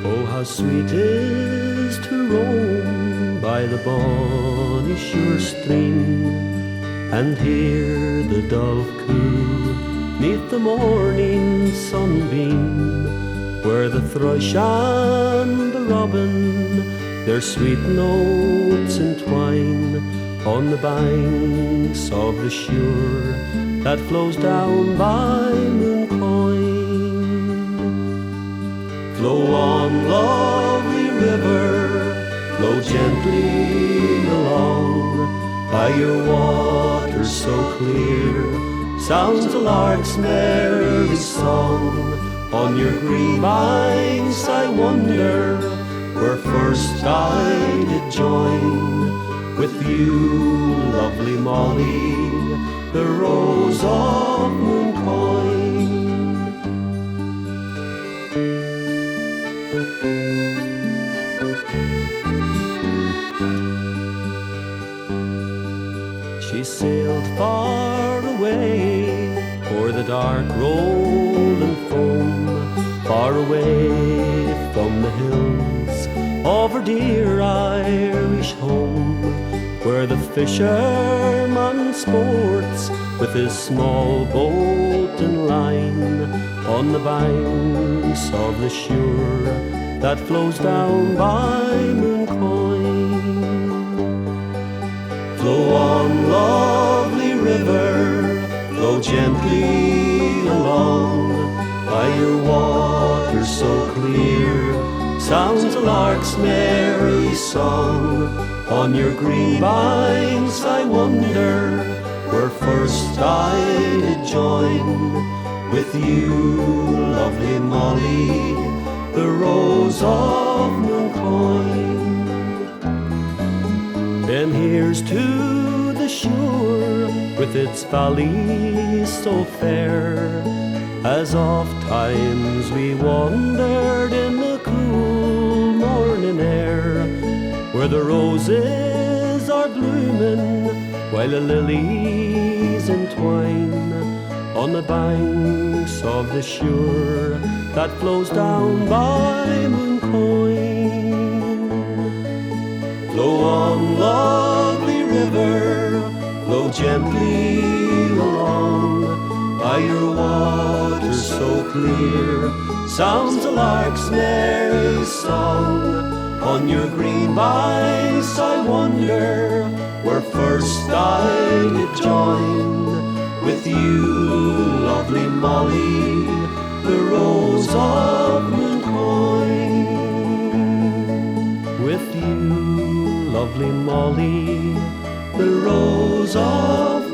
Oh, how sweet it is to roam by the bonny sure stream, and hear the dove coo 'neath the morning sunbeam, where the thrush and the robin their sweet notes entwine on the banks of the Suir that flows down by Mooncoin. Flow on, lovely river, flow gently along, by your water so clear sounds the lark's merry song. On your green banks I wonder where first I did join with you, lovely Molly, the rose of Mooncoin. She sailed far away o'er the dark rolling foam, far away from the hills of her dear Irish home, where the fisherman sports with his small boat and line on the banks of the Suir that flows down by Mooncoin. Flow on, lovely river, flow gently along, by your water so clear sounds the lark's merry song. On your green banks I wonder where first I did join with you, lovely Molly, the rose of Mooncoin. Then here's to the Suir with its valleys so fair, as oft times we wandered in the cool morning air, where the roses are blooming while the lilies entwine on the banks of the Suir that flows down by Mooncoin. Flow on, lovely river, flow gently along, by your water so clear sounds the lark's merry song. On your green banks I wonder where first I did join with you, lovely Molly, the rose of Mooncoin. With you, lovely Molly, the rose of